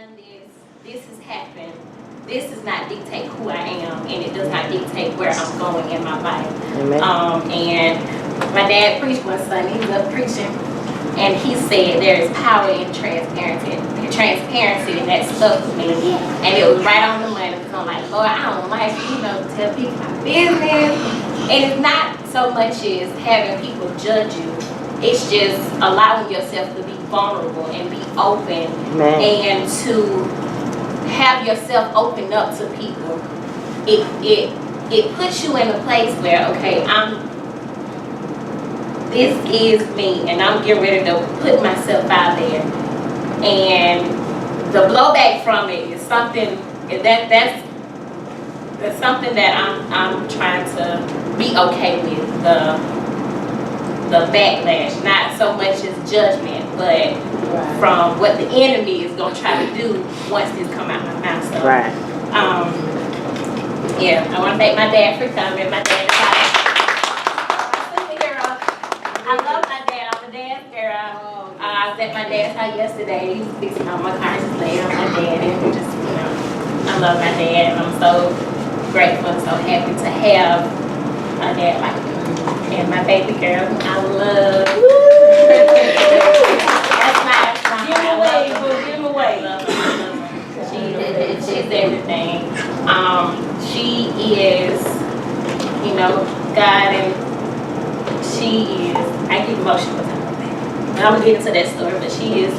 done this, this has happened. This does not dictate who I am, and it does not dictate where I'm going in my life. And my dad preached one Sunday, he was up preaching, and he said there is power in transparency, and that stuck with me. And it was right on the money, because I'm like, Lord, I don't like, to tell people my business. And it's not so much as having people judge you, it's just allowing yourself to be vulnerable and be open, and to have yourself open up to people. It puts you in a place where, okay, this is me, and I'm getting ready to put myself out there, and the blowback from it is something that's something that I'm trying to be okay with, the backlash, not so much as judgment, but from what the enemy is gonna try to do once this come out my mouth. So, yeah, I want to thank my dad for coming. My dad is I love my dad. I'm a dad's girl. I was at my dad's house yesterday. He was fixing all my cars, just laying on my dad, and just, I love my dad, and I'm so grateful and so happy to have a dad like him. And my baby girl, I love. That's my. Give him away, boo. Give him away. She's everything. She is, God, and she is. I get emotional with her. I'm gonna get into that story, but she is.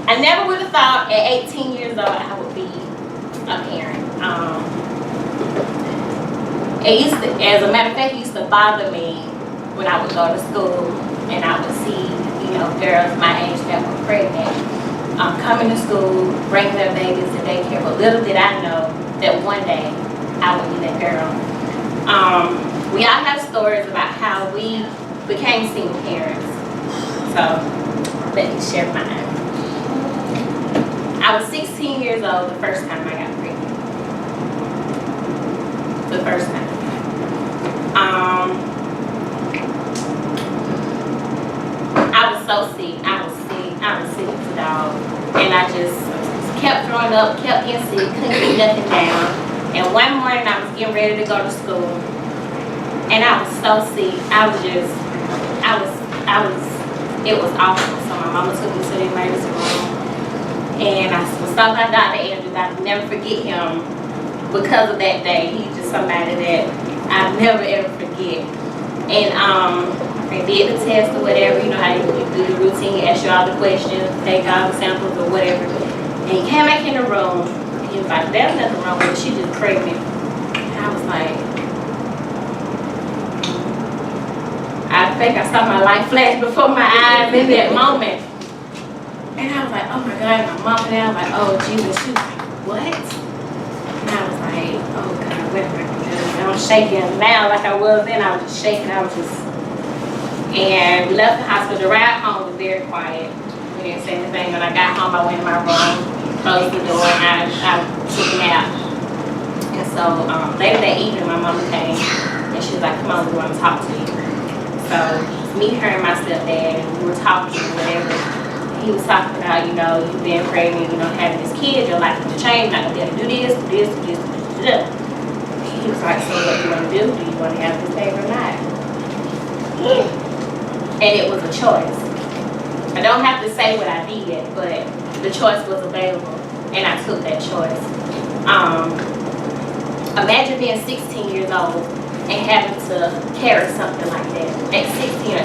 I never would have thought at 18 years old I would be a parent. It used to, as a matter of fact, it used to bother me when I would go to school and I would see, girls my age that were pregnant, coming to school, bringing their babies to daycare. But little did I know that one day I would be that girl. We all have stories about how we became single parents. So let me share mine. I was 16 years old the first time I got pregnant. The first time. I was so sick. I was sick as a dog. And I just kept throwing up, kept getting sick, couldn't get nothing down. And one morning I was getting ready to go to school. And I was so sick. It was awful. So my mama took me to the emergency room. And I was talking about Dr. Andrews. I'll never forget him because of that day. He's just somebody that I'll never ever forget. And they did the test or whatever, how you do the routine, ask you all the questions, take all the samples or whatever. And he came back in the room and he was like, there's nothing wrong with her, she's just pregnant. And I was like, I think I saw my life flash before my eyes in that moment. And I was like, oh my God, my mom and I was like, oh Jesus, she was like, what? And I was like, oh God, what am I gonna do? And I was shaking now like I was then. I was just shaking, and we left the hospital. The ride home was very quiet. We didn't say anything. When I got home, I went in my room, closed the door, and I took a nap. And so later that evening, my mama came, and she was like, come on, we want to talk to you. So me, her, and my stepdad, and we were talking or whatever. He was talking about, you've been pregnant, having this kid, your life will change, not gonna be able to do this, do this, do this, do this, do this. He was like, so what do you want to do? Do you want to have this baby or not? And it was a choice. I don't have to say what I did, but the choice was available, and I took that choice. Imagine being 16 years old and having to carry something like that. At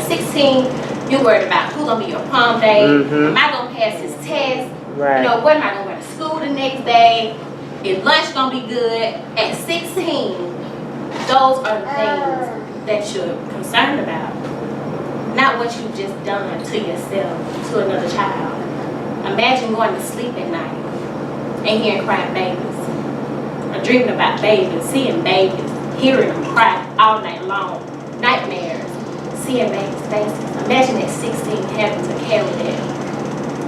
16, you're worried about who's going to be your prom day. Am I going to pass this test? What am I going to wear to school the next day? Is lunch going to be good? At 16, those are the things that you're concerned about. Not what you've just done to yourself, to another child. Imagine going to sleep at night and hearing crying babies. Or dreaming about babies, seeing babies, hearing them cry all night long. Nightmares. Seeing babies' faces. Imagine at 16 having to carry that.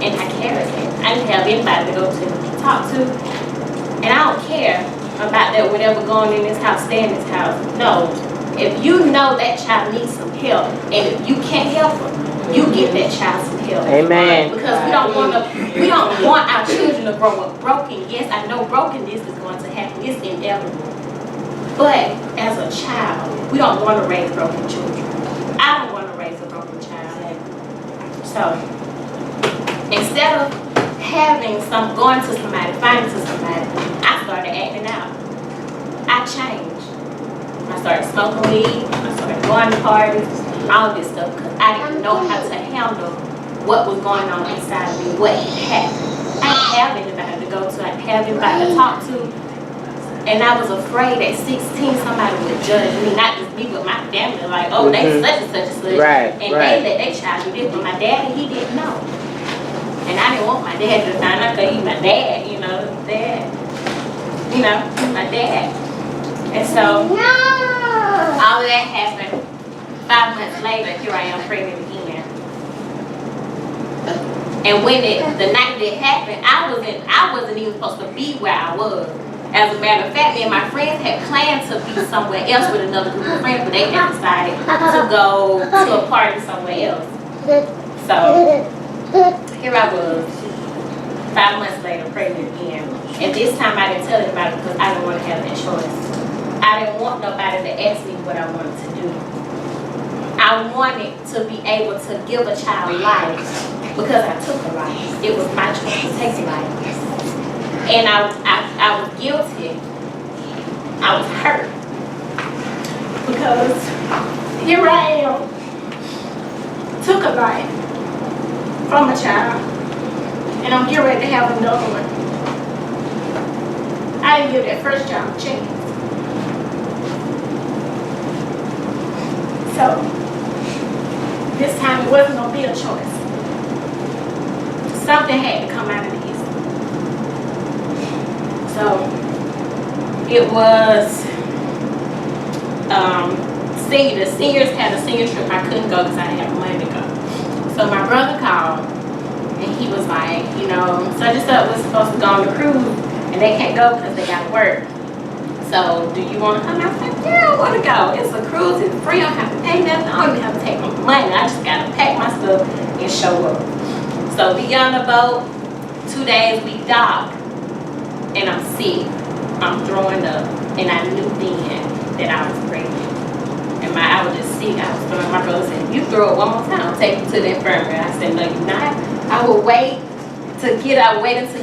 And I carried it. I didn't have anybody to go to talk to. And I don't care about that whatever going in this house, stay in this house. No. If you know that child needs some help, and if you can't help them, you give that child some help. Amen. Because we don't want our children to grow up broken. Yes, I know brokenness is going to happen. It's inevitable. But as a child, we don't want to raise broken children. I don't want to raise a broken child. So instead of going to somebody, finding to somebody, I started acting out. I changed. I started smoking weed. I started going to parties, all this stuff, because I didn't know how to handle what was going on inside of me, what had happened. I didn't have anybody to go to. I didn't have anybody to talk to. And I was afraid at 16 somebody would judge me, not just me, but my family. Like, oh, they such and such and such. Right, and they let their child do this, but my daddy, he didn't know. And I didn't want my dad to find out because he's my dad, my dad. And so, all of that happened. 5 months later, here I am pregnant again. And when the night that happened, I wasn't even supposed to be where I was. As a matter of fact, me and my friends had planned to be somewhere else with another group of friends, but they had decided to go to a party somewhere else. So, here I was, 5 months later, pregnant again. And this time I didn't tell anybody because I didn't want to have that choice. I didn't want nobody to ask me what I wanted to do. I wanted to be able to give a child life because I took a life. It was my choice to take a life. And I was guilty. I was hurt. Because here I am, took a life from a child, and I'm getting ready to have another one. I didn't give that first child a chance. So, this time it wasn't going to be a choice. Something had to come out of this. So, it was, the seniors had a senior trip. I couldn't go because I didn't have money to go. So my brother called, and he was like, such and such was supposed to go on the cruise, and they can't go because they got to work. So, do you want to come? I was like, yeah, I want to go. It's a cruise, it's free, I don't have to pay nothing, I don't even have to take my money. I just got to pack my stuff and show up. So, we on the boat, 2 days, we dock, and I'm sick. I'm throwing up, and I knew then that I was pregnant. And I was just sick. I was throwing. My brother said, "You throw it one more time, I'll take you to the infirmary." I said, "No, you're not. I will wait until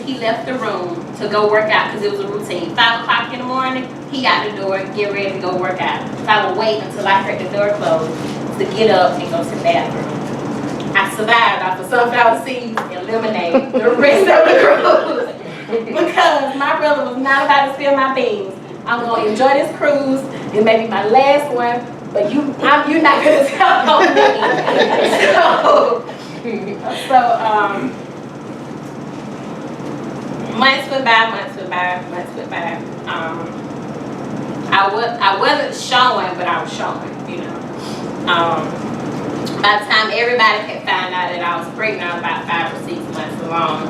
he left the room to go work out because it was a routine. 5 o'clock in the morning, he out the door, get ready to go work out. So I would wait until I heard the door close to get up and go to the bathroom." I survived off of sunflower seeds and lemonade the rest of the cruise because my brother was not about to spill my beans. I'm gonna enjoy this cruise. It may be my last one, but you're not gonna tell on me. So months went by. I wasn't showing, but I was showing, By the time everybody had found out that I was pregnant, I was about 5 or 6 months along.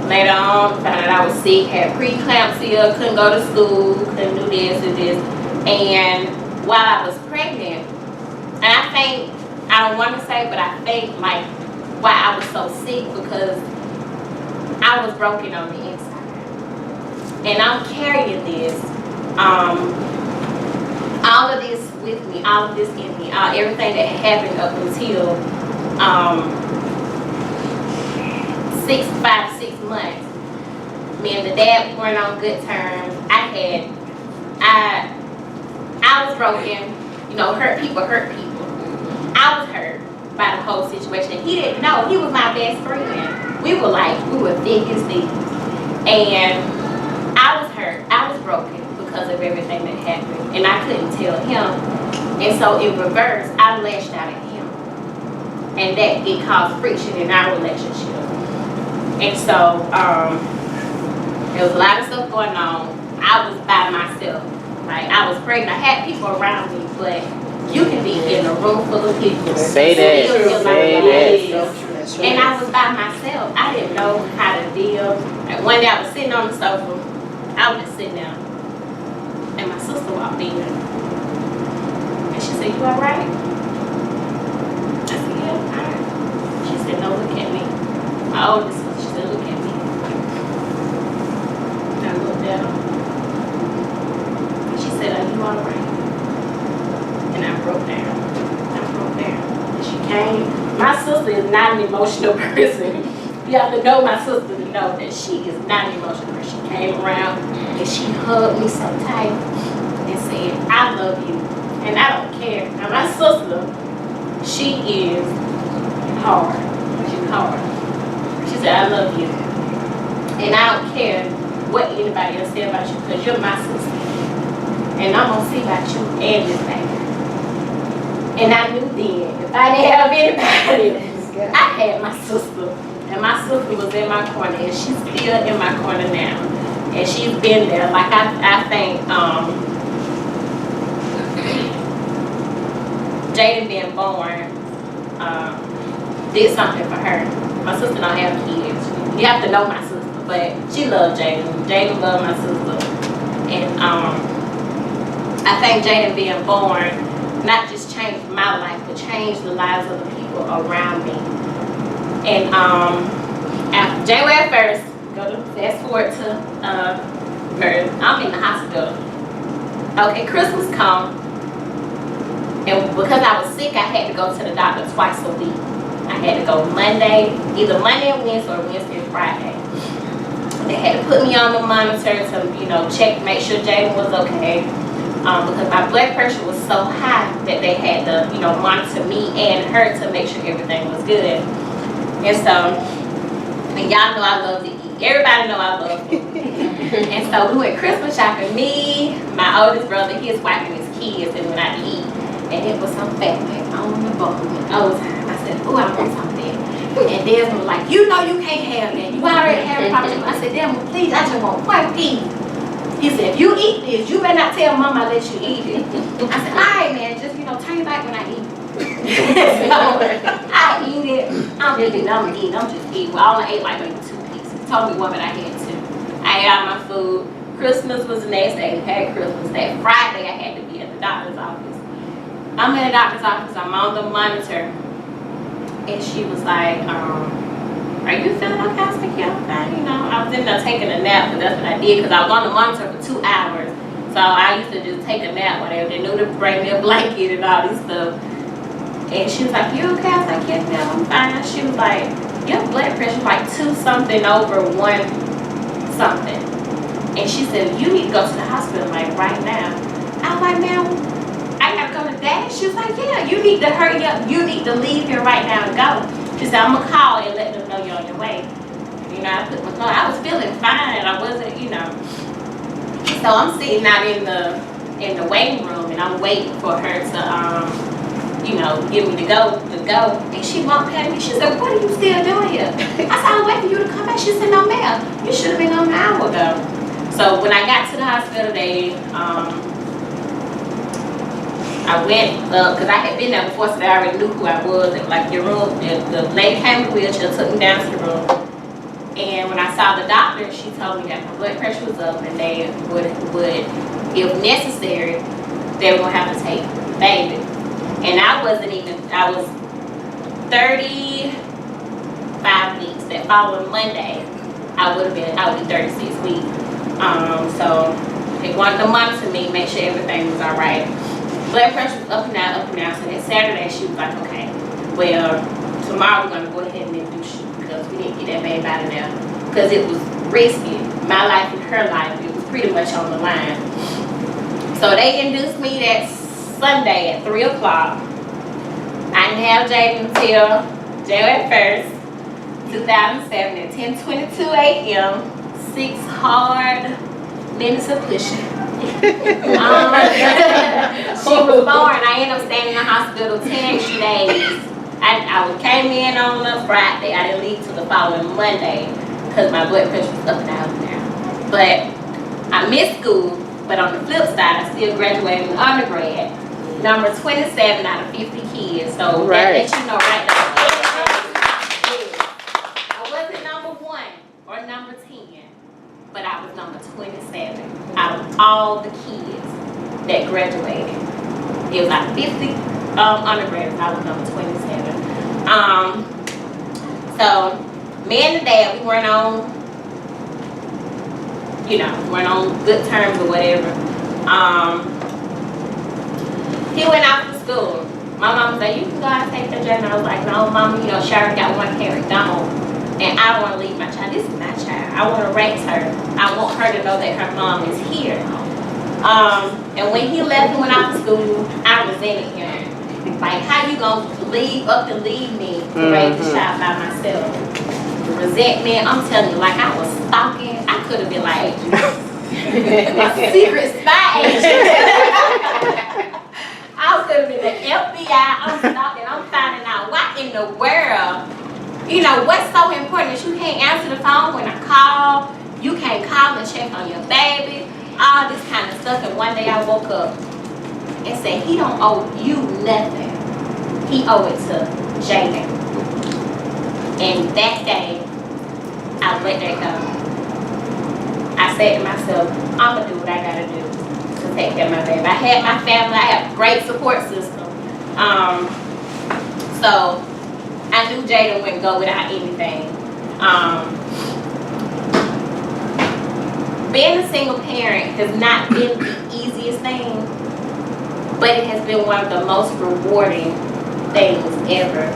Later on, found out I was sick, had preeclampsia, couldn't go to school, couldn't do this and this. And while I was pregnant, and I don't want to say, but I think like why I was so sick because I was broken on the inside. And I'm carrying this, all of this with me, all of this in me, everything that had happened up until 6 months. Me and the dad weren't on good terms. I was broken, hurt people. I was hurt by the whole situation. He didn't know. He was my best friend. We were thick as thieves. And I was hurt. I was broken because of everything that happened. And I couldn't tell him. And so in reverse, I lashed out at him. And that it caused friction in our relationship. And so there was a lot of stuff going on. I was by myself. Like I was pregnant. I had people around me, but you can be in a room full of people. Say that. And I was by myself. I didn't know how to deal. Like one day I was sitting on the sofa. I was just sitting there. And my sister walked in. And she said, "You alright?" I said, "Yeah, I'm alright." She said, "No, look at me." My oldest sister, she said, "Look at me." And I looked at her. And she said, "Are you alright?" And I broke down. And she came. My sister is not an emotional person. You have to know my sister to know that she is not an emotional person. She came around and she hugged me so tight and said, "I love you." And I don't care. Now my sister, she is hard. She's hard. She said, "I love you. And I don't care what anybody else say about you because you're my sister. And I'm going to see about you and this baby." And I knew then, if I didn't have anybody else, I had my sister. And my sister was in my corner, and she's still in my corner now. And she's been there. Like I think Jaden being born did something for her. My sister don't have kids. You have to know my sister, but she loved Jaden. Jaden loved my sister. And I think Jaden being born not just changed my life, but changed the lives of the people around me. And after January 1st, fast forward to I'm in the hospital. Okay, Christmas come, and because I was sick, I had to go to the doctor twice a week. I had to go either Monday and Wednesday or Wednesday and Friday. They had to put me on the monitor to, check, make sure Jaden was okay. Because my blood pressure was so high that they had to, monitor me and her to make sure everything was good. And so, and y'all know I love to eat. Everybody know I love food. And so we went Christmas shopping. Me, my oldest brother, his wife, and his kids, and went out to eat. And it was some fat man on the boat. I said, "Oh, I want something." And Desmond was like, "You know you can't have that. You already have a problem." I said, "Desmond, please, I just want one piece." He said, "If you eat this, you better not tell Mama I let you eat it." I said, "All right, man, just, turn your back when I eat." So, I eat it. I'm just eating. Well, I only ate like maybe 2 pieces. He told me one, but I had 2. I ate all my food. Christmas was the next day. Had Christmas. That Friday, I had to be at the doctor's office. I'm in the doctor's office. I'm on the monitor. And she was like, "Are you feeling okay?" I said, "Yeah, I'm fine." I was in there taking a nap, but that's what I did because I was on the monitor for 2 hours. So I used to just take a nap whenever they knew to bring me a blanket and all this stuff. And she was like, "You okay?" I was like, "Yes, ma'am, I'm fine." She was like, "Your blood pressure is like 2 something over 1 something." And she said, "You need to go to the hospital like right now." I was like, "Ma'am, I gotta go to Dad?" She was like, "Yeah, you need to hurry up. You need to leave here right now and go." She said, "I'm gonna call and let them know you're on your way." I put my car. I was feeling fine. I wasn't, So I'm sitting out in the waiting room and I'm waiting for her to give me the go. And she walked past me. She said, "What are you still doing here?" I said, "I was waiting for you to come back." She said, "No, ma'am. You should have been on an hour ago." So when I got to the hospital, I went up because I had been there before, so they already knew who I was. And like the lady came in the wheelchair, took me down to the room. And when I saw the doctor, she told me that my blood pressure was up and they would, if necessary, they were going to have to take the baby. And I was 35 weeks. That following Monday, I would be 36 weeks. So they wanted to monitor me, make sure everything was all right. Blood pressure was up and down, up and down. So that Saturday, she was like, "Okay, well, tomorrow we're going to go ahead and induce you because we didn't get that baby out of there because it was risky. My life and her life, it was pretty much on the line." So they induced me that Sunday at 3 o'clock. I didn't have Jaden until January 1st, 2007 at 10:22 a.m. 6 hard minutes of pushing. She was born. I ended up staying in the hospital 10 extra days. I came in on a Friday. I didn't leave till the following Monday because my blood pressure was up and down now. But I missed school. But on the flip side, I still graduated in undergrad. Number 27 out of 50 kids. So that lets you know right now. I wasn't number 1 or number 10, but I was number 27 out of all the kids that graduated. It was like 50 undergrads. I was number 27. So me and the dad, we weren't on, weren't on good terms or whatever. He went out to school. My mom said, you can go out and take that journey. I was like, no, mama, she already got one parent gone. And I don't want to leave my child. This is my child. I want to raise her. I want her to know that her mom is here. And when he left and went out to school, I resented him. Like, how you gonna leave me to raise the child by myself? The resentment, I'm telling you, like I was stalking. I could have been like a secret spy agent. I could have been the FBI. I'm stalking. I'm finding out what in the world. What's so important is you can't answer the phone when I call. You can't call and check on your baby. All this kind of stuff. And one day I woke up and said, he don't owe you nothing. He owe it to Jaden. And that day, I let that go. I said to myself, I'm going to do what I got to do to take care of my baby. I had my family. I have a great support system. So I knew Jaden wouldn't go without anything. Being a single parent has not been the easiest thing, but it has been one of the most rewarding things ever.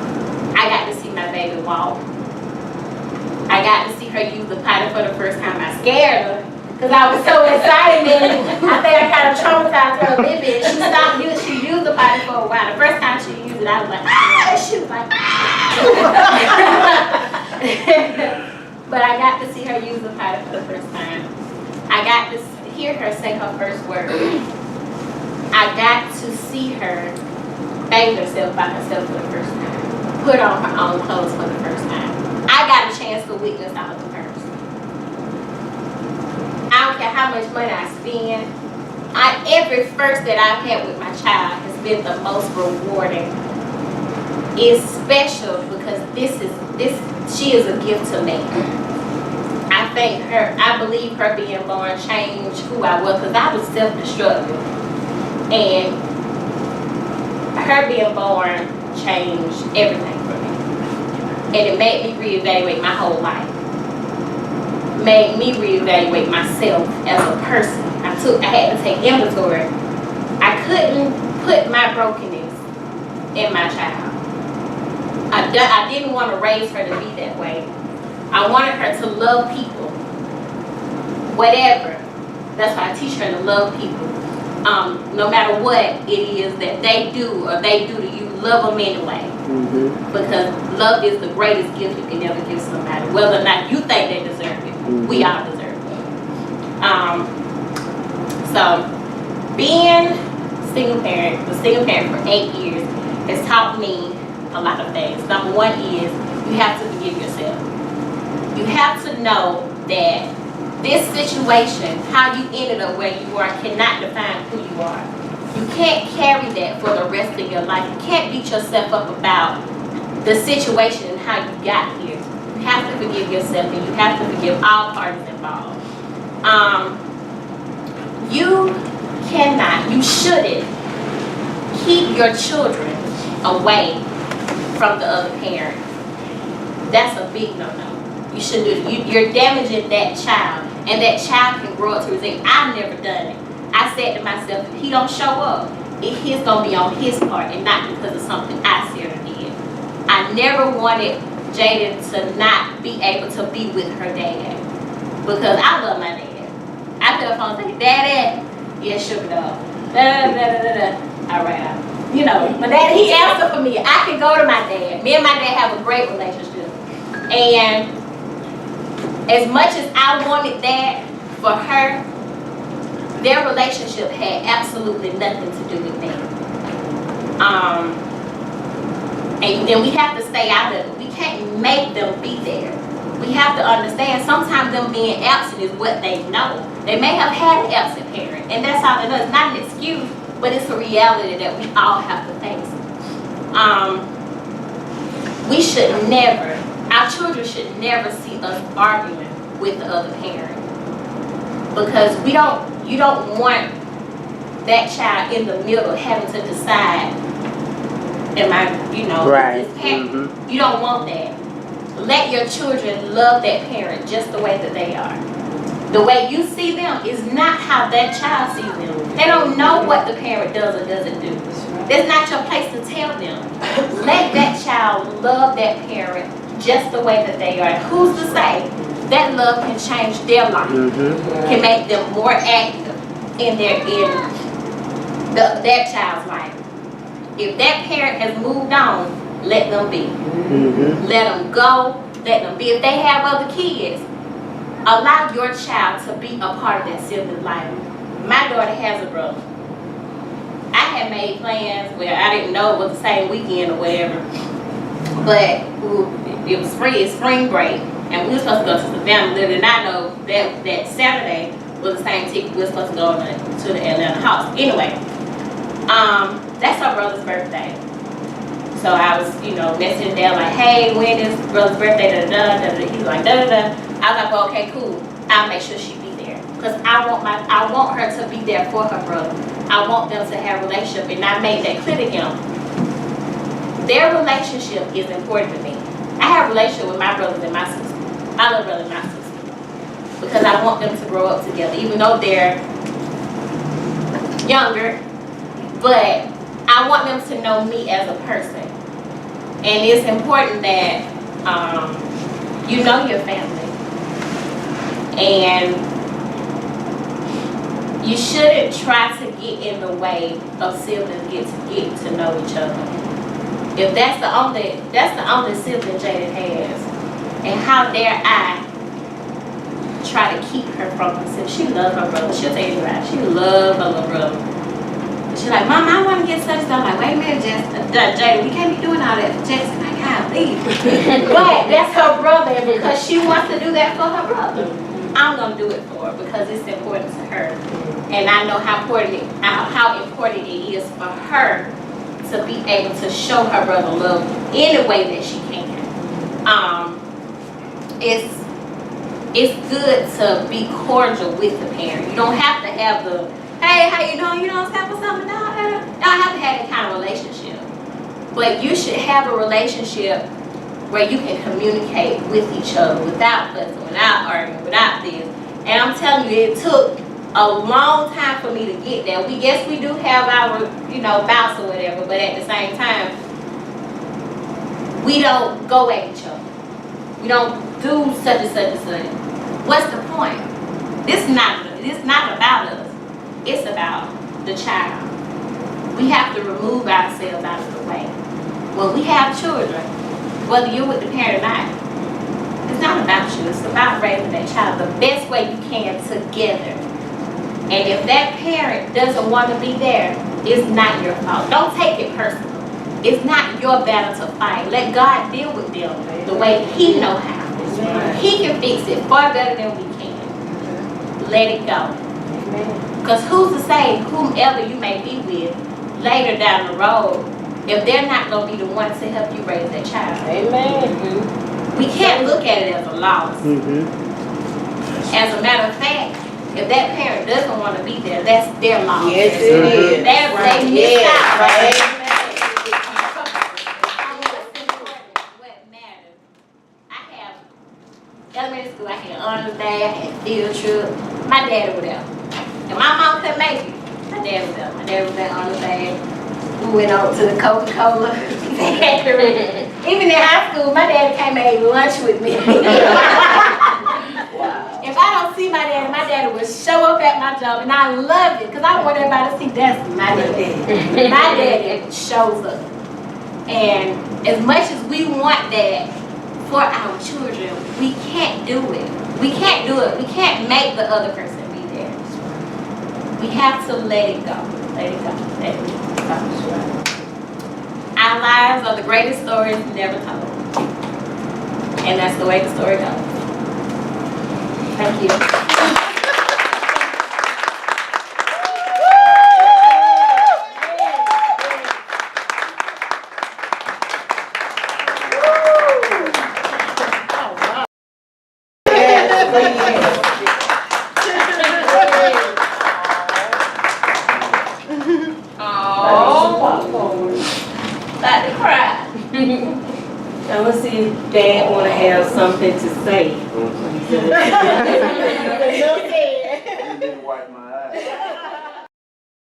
I got to see my baby walk. I got to see her use the potty for the first time. I scared her because I was so excited. And I think I kind of traumatized her a little bit. She used the potty for a while. The first time she used it, I was like, ah! She was like, ah! But I got to see her use the potty for the first time. I got to hear her say her first word. I got to see her bathe herself by herself for the first time. Put on her own clothes for the first time. I got a chance to witness all of hers. I don't care how much money I spend. Every first that I've had with my child has been the most rewarding. It's special because she is a gift to me. I believe her being born changed who I was because I was self-destructive. And her being born changed everything for me. And it made me reevaluate my whole life. Made me reevaluate myself as a person. I had to take inventory. I couldn't put my brokenness in my child. I didn't want to raise her to be that way. I wanted her to love people. Whatever. That's why I teach her to love people. No matter what it is that they do or they do to you, love them anyway. Mm-hmm. Because love is the greatest gift you can ever give somebody. Whether or not you think they deserve it, mm-hmm. We all deserve it. So, being the single parent for 8 years has taught me a lot of things. Number one is you have to forgive yourself. You have to know that this situation, how you ended up where you are, cannot define who you are. You can't carry that for the rest of your life. You can't beat yourself up about the situation and how you got here. You have to forgive yourself and you have to forgive all parties involved. You shouldn't keep your children away from the other parent. That's a big no-no. You shouldn't do it. You're damaging that child, and that child can grow up to resent. I've never done it. I said to myself, if he don't show up, it's going to be on his part and not because of something I said or did. I never wanted Jaden to not be able to be with her dad because I love my dad. I pick up phone and say, Daddy, yeah, sugar dog. All right. My dad, he answered for me. I can go to my dad. Me and my dad have a great relationship. And as much as I wanted that for her, their relationship had absolutely nothing to do with that. And then we have to stay out of it. We can't make them be there. We have to understand sometimes them being absent is what they know. They may have had an absent parent, and that's all it is. It's not an excuse, but it's a reality that we all have to face. We should never, our children should never see us arguing with the other parent. Because you don't want that child in the middle having to decide, am I, this parent? You don't want that. Let your children love that parent just the way that they are. The way you see them is not how that child sees them. They don't know what the parent does or doesn't do. That's not your place to tell them. Let that child love that parent just the way that they are. Who's to say that love can change their life, can make them more active in their child's life. If that parent has moved on, let them be. Let them go, let them be. If they have other kids, allow your child to be a part of that sibling's life. My daughter has a brother. I had made plans where I didn't know it was the same weekend or whatever, but it was spring break, and we were supposed to go to the family living, and I know that Saturday was the same ticket we were supposed to go to the Atlanta house. Anyway, that's her brother's birthday. So I was, messaging down like, hey, when is brother's birthday? He's like, I was like, well, okay, cool. I'll make sure she be there, because I want her to be there for her brother. I want them to have a relationship, and I made that clear to him. Their relationship is important to me. I have a relationship with my brothers and my sisters. I love brothers and my sisters because I want them to grow up together, even though they're younger. But I want them to know me as a person, and it's important that you know your family, and you shouldn't try to get in the way of siblings get to know each other. If that's the only sibling Jada has, and how dare I try to keep her from herself? She loves her brother. She'll tell you right. She loves her little brother. She's like, Mom, I want to get such stuff. I'm like, wait a minute, Jada, we can't be doing all that for Jackson. I gotta leave. But that's her brother, and because she wants to do that for her brother, I'm gonna do it for her because it's important to her, and I know how important it is for her to be able to show her brother love any way that she can. It's good to be cordial with the parent. You don't have to have the, hey, how you doing? You know, stop or something. No, you don't have to have that kind of relationship. But you should have a relationship where you can communicate with each other without fussing, without arguing, without this. And I'm telling you, it took a long time for me to get there. We do have our, bouts or whatever, but at the same time, we don't go at each other. We don't do such and such and such. What's the point? This is not about us. It's about the child. We have to remove ourselves out of the way. When we have children, whether you're with the parent or not, it's not about you. It's about raising that child the best way you can together. And if that parent doesn't want to be there, it's not your fault. Don't take it personal. It's not your battle to fight. Let God deal with them the way He knows how. He can fix it far better than we can. Let it go. Because who's to say whomever you may be with later down the road, if they're not going to be the ones to help you raise that child. Amen. We can't look at it as a loss. As a matter of fact, if that parent doesn't want to be there, that's their loss. Yes, it is. They miss out, right? What matters? I have elementary school, I had honors day, I had field trip. My daddy was there. And my mom couldn't make it. My dad was there. My dad was there honors day. We went over to the Coca-Cola factory. Even in high school, my dad came and ate lunch with me. If I don't see my daddy would show up at my job, and I loved it because I want everybody to see that's my daddy. My daddy shows up. And as much as we want that for our children, we can't do it. We can't do it. We can't make the other person be there. We have to let it go. Let it go. Let it go. Our lives are the greatest stories never told. And that's the way the story goes. Thank you. About to cry. Now let's see if Dad want to have something to say. You didn't wipe my eyes.